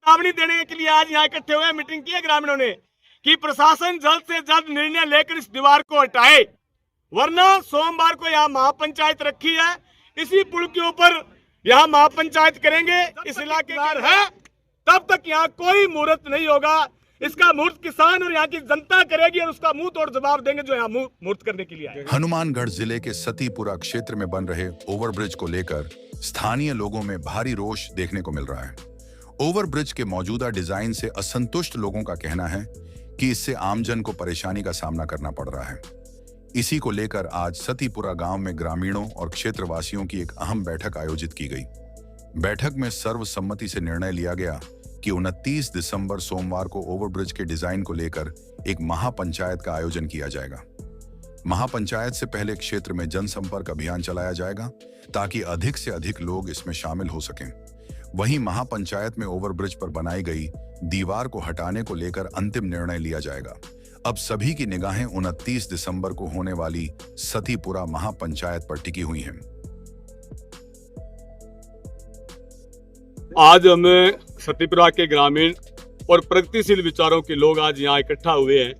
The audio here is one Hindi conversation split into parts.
चेतावनी देने के लिए आज यहाँ इकट्ठे हुए, मीटिंग की है ग्रामीणों ने कि प्रशासन जल्द से जल्द निर्णय लेकर इस दीवार को हटाए, वरना सोमवार को यहाँ महापंचायत रखी है, इसी पुल के ऊपर यहाँ महापंचायत करेंगे। इस इलाके है तब तक यहाँ कोई मुहूर्त नहीं होगा। इसका मुहूर्त किसान और यहाँ की जनता करेगी और उसका मुंह तोड़ जवाब देंगे जो यहाँ मुहूर्त करने के लिए आए। हनुमानगढ़ जिले के सतीपुरा क्षेत्र में बन रहे ओवरब्रिज को लेकर स्थानीय लोगों में भारी रोष देखने को मिल रहा है। ओवरब्रिज के मौजूदा डिजाइन से असंतुष्ट लोगों का कहना है कि इससे आमजन को परेशानी का सामना करना पड़ रहा है। इसी को लेकर आज सतीपुरा गांव में ग्रामीणों और क्षेत्रवासियों की एक अहम बैठक आयोजित की गई। बैठक में सर्वसम्मति से निर्णय लिया गया कि 29 दिसंबर सोमवार को ओवरब्रिज के डिजाइन को लेकर एक महापंचायत का आयोजन किया जाएगा। महापंचायत से पहले क्षेत्र में जनसंपर्क अभियान चलाया जाएगा ताकि अधिक से अधिक लोग इसमें शामिल हो सकें। वहीं महापंचायत में ओवरब्रिज पर बनाई गई दीवार को हटाने को लेकर अंतिम निर्णय लिया जाएगा। अब सभी की निगाहें 29 दिसंबर को होने वाली सतीपुरा महापंचायत पर टिकी हुई हैं। आज हमें सतीपुरा के ग्रामीण और प्रगतिशील विचारों के लोग आज यहाँ इकट्ठा हुए हैं।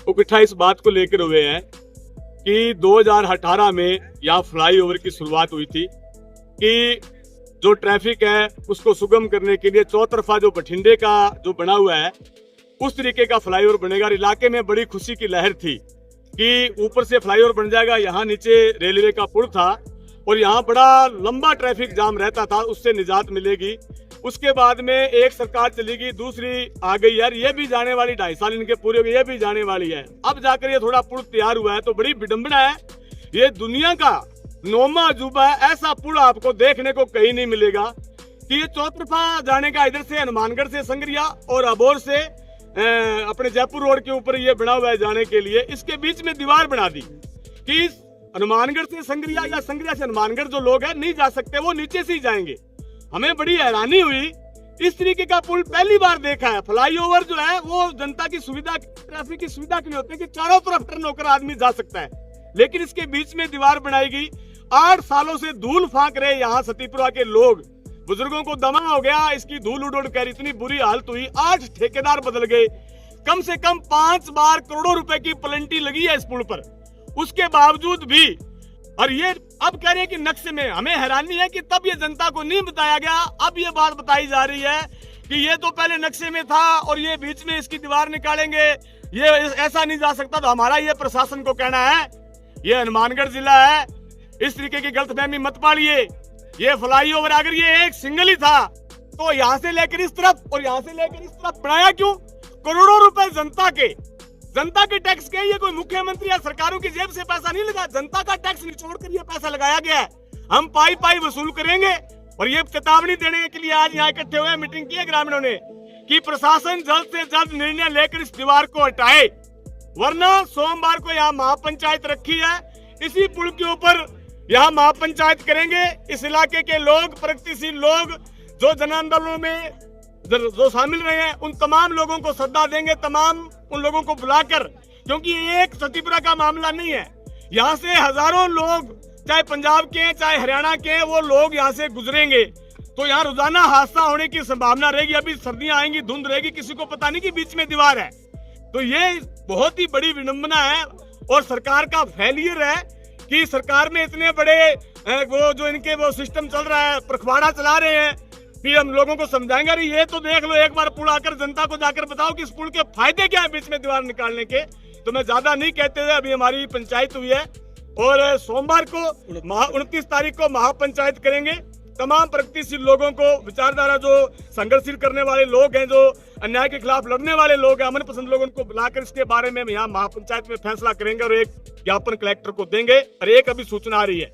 इकट्ठा इस बात को लेकर हुए हैं कि 2018 में यहाँ फ्लाईओवर की शुरुआत हुई थी कि जो ट्रैफिक है उसको सुगम करने के लिए चौतरफा जो बठिंडे का जो बना हुआ है उस तरीके का फ्लाईओवर बनेगा। इलाके में बड़ी खुशी की लहर थी कि ऊपर से फ्लाईओवर बन जाएगा, यहाँ नीचे रेलवे का पुल था और यहाँ बड़ा लंबा ट्रैफिक जाम रहता था, उससे निजात मिलेगी। उसके बाद में एक सरकार चलेगी, दूसरी आ गई यार, ये भी जाने वाली, 2.5 साल इनके पूरे हो गए, ये भी जाने वाली है। अब जाकर ये थोड़ा पुल तैयार हुआ है तो बड़ी विडंबना है। ये दुनिया का 9वां अजूबा है, ऐसा पुल आपको देखने को कहीं नहीं मिलेगा कि ये चौतरफा जाने का, इधर से हनुमानगढ़ से संगरिया और अबोर से अपने जयपुर रोड के ऊपर ये बना हुआ है जाने के लिए। इसके बीच में दीवार बना दी कि हनुमानगढ़ से संगरिया या संगरिया से हनुमानगढ़ जो लोग हैं नहीं जा सकते, वो नीचे से ही जाएंगे। हमें बड़ी हैरानी हुई, इस तरीके का पुल पहली बार देखा है। फ्लाईओवर जो है वो जनता की सुविधा, ट्रैफिक की सुविधा के लिए होते हैं कि चारों तरफ टर्न होकर आदमी जा सकता है, लेकिन इसके बीच में दीवार बनाई गई। 8 सालों से धूल फांक रहे यहाँ सतीपुरा के लोग, बुजुर्गों को दमा हो गया इसकी धूल उड़ कर, इतनी बुरी हालत हुई। 8 ठेकेदार बदल गए, कम से कम 5 बार करोड़ों रुपए की प्लंटी लगी है इस पुल पर, उसके बावजूद भी। और ये अब कह रहे हैं कि नक्शे में, हमें हैरानी है कि तब ये जनता को नहीं बताया गया। अब ये बात बताई जा रही है कि ये तो पहले नक्शे में था और ये बीच में इसकी दीवार निकालेंगे, ये ऐसा नहीं जा सकता। तो हमारा ये प्रशासन को कहना है, ये हनुमानगढ़ जिला है, इस तरीके की गलतफहमी मत पालिए। ये फ्लाईओवर अगर ये एक सिंगल ही था तो यहाँ से लेकर इस तरफ और यहाँ से लेकर इस तरफ बनाया क्यों? करोड़ों रुपए जनता के टैक्स के, ये कोई मुख्यमंत्री या सरकारों की जेब से पैसा नहीं लगा, जनता का टैक्स निचोड़ कर ये पैसा लगाया गया है। हम पाई वसूल करेंगे। और ये चेतावनी देने के लिए आज यहाँ इकट्ठे हुए, मीटिंग की है ग्रामीणों ने कि प्रशासन जल्द से जल्द निर्णय लेकर इस दीवार को हटाए, वरना सोमवार को यहाँ महापंचायत रखी है, इसी पुल के ऊपर यहाँ महापंचायत करेंगे। इस इलाके के लोग, प्रगतिशील लोग जो जन आंदोलनों में जो शामिल रहे हैं, उन तमाम लोगों को श्रद्धा देंगे, तमाम उन लोगों को बुलाकर, क्योंकि ये एक सतीपुरा का मामला नहीं है। यहाँ से हजारों लोग, चाहे पंजाब के हैं चाहे हरियाणा के हैं, वो लोग यहाँ से गुजरेंगे तो यहाँ रोजाना हादसा होने की संभावना रहेगी। अभी सर्दियां आएंगी, धुंध रहेगी, किसी को पता नहीं कि बीच में दीवार है। तो ये बहुत ही बड़ी विडंबना है और सरकार का फेलियर है कि सरकार में इतने बड़े वो जो इनके वो सिस्टम चल रहा है, पखवाड़ा चला रहे हैं कि हम लोगों को समझाएंगे। अरे ये तो देख लो, एक बार पुल आकर जनता को जाकर बताओ कि इस पुल के फायदे क्या है बीच में दीवार निकालने के। तो मैं ज्यादा नहीं कहते हुए, अभी हमारी पंचायत हुई है और सोमवार को 29 तारीख को महापंचायत करेंगे। तमाम प्रगतिशील लोगों को, विचारधारा जो संघर्षशील करने वाले लोग हैं, जो अन्याय के खिलाफ लड़ने वाले लोग हैं, अमन पसंद लोगों को बुलाकर इसके बारे में यहाँ महापंचायत में फैसला करेंगे और एक ज्ञापन कलेक्टर को देंगे। और एक अभी सूचना आ रही है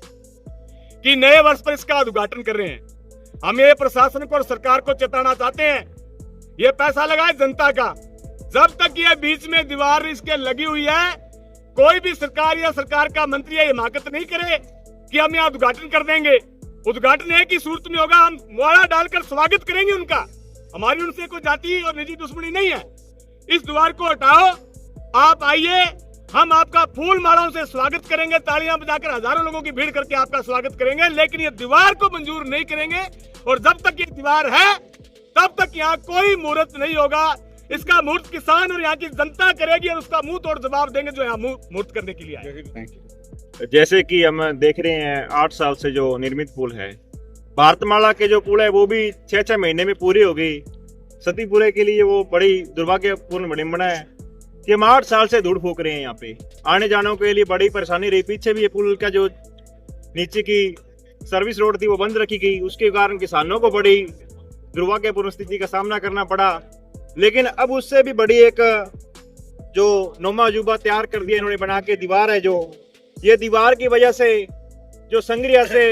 कि नए वर्ष पर इसका उद्घाटन कर रहे हैं। हम ये प्रशासन को और सरकार को चेताना चाहते हैं, ये पैसा लगा है जनता का, जब तक ये बीच में दीवार इसके लगी हुई है, कोई भी सरकार या सरकार का मंत्री ये हिमाकत नहीं करे कि हम यहाँ उद्घाटन कर देंगे। उद्घाटन एक ही सूरत में होगा, हम माला डालकर स्वागत करेंगे उनका। हमारी उनसे कोई जाति और निजी दुश्मनी नहीं है। इस दीवार को हटाओ, आप आइए, हम आपका फूल मालाओं से स्वागत करेंगे, तालियां बजाकर हजारों लोगों की भीड़ करके आपका स्वागत करेंगे, लेकिन ये दीवार को मंजूर नहीं करेंगे। और जब तक ये दीवार है तब तक यहाँ कोई मुहूर्त नहीं होगा। इसका मुहूर्त किसान और यहाँ की जनता करेगी और उसका मुंह तोड़ जवाब देंगे जो यहाँ मुहूर्त करने के लिए आए। जैसे कि हम देख रहे हैं 8 साल से जो निर्मित पुल है, भारतमाला के जो पुल है वो भी 6-6 महीने में पूरी हो गई। सतीपुरा के लिए वो बड़ी दुर्भाग्यपूर्ण विडंबना है कि हम 8 साल से धूड़ फूक रहे हैं। यहाँ पे आने जाने के लिए बड़ी परेशानी रही। पीछे भी ये पुल का जो नीचे की सर्विस रोड थी वो बंद रखी गई, उसके कारण किसानों को बड़ी दुर्भाग्यपूर्ण स्थिति का सामना करना पड़ा। लेकिन अब उससे भी बड़ी एक जो नोमा अजूबा तैयार कर दिया इन्होंने बना के, दीवार है जो, ये दीवार की वजह से जो संग्रिया से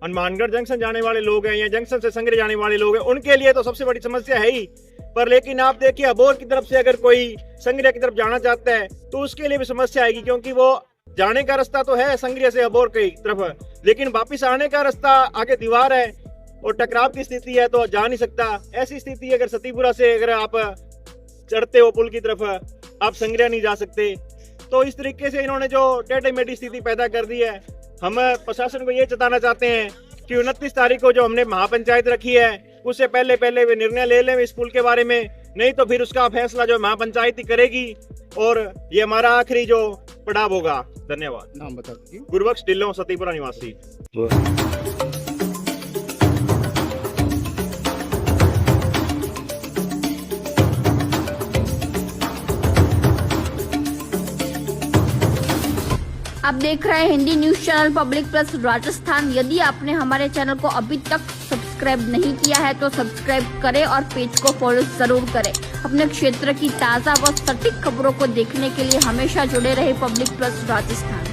हनुमानगढ़ जंक्शन जाने वाले लोग हैं या जंक्शन से संग्रिया जाने वाले लोग हैं, उनके लिए तो सबसे बड़ी समस्या है ही। पर लेकिन आप देखिए अबोर की तरफ से अगर कोई संग्रिया की तरफ जाना चाहता है तो उसके लिए भी समस्या आएगी, क्योंकि वो जाने का रास्ता तो है संग्रिया से अबोर की तरफ, लेकिन वापिस आने का रास्ता आगे दीवार है और टकराव की स्थिति है तो जा नहीं सकता। ऐसी स्थिति अगर सतीपुरा से अगर आप चढ़ते हो पुल की तरफ, आप संग्रिया नहीं जा सकते। तो इस तरीके से इन्होंने जो टेढ़ी मेढ़ी स्थिति पैदा कर दी है। हम प्रशासन को ये चेताना चाहते हैं कि 29 तारीख को जो हमने महापंचायत रखी है उससे पहले वे निर्णय ले लें इस पुल के बारे में, नहीं तो फिर उसका फैसला जो महापंचायत ही करेगी और ये हमारा आखिरी जो पड़ाव होगा। धन्यवाद। नाम बता दीजिए। गुरबख्श ढिल्लों, सतीपुरा निवासी। आप देख रहे हैं Hindi news channel public plus Rajasthan. यदि आपने हमारे चैनल को अभी तक सब्सक्राइब नहीं किया है तो सब्सक्राइब करें और पेज को फॉलो जरूर करें। अपने क्षेत्र की ताज़ा व सटीक खबरों को देखने के लिए हमेशा जुड़े रहे पब्लिक प्लस राजस्थान।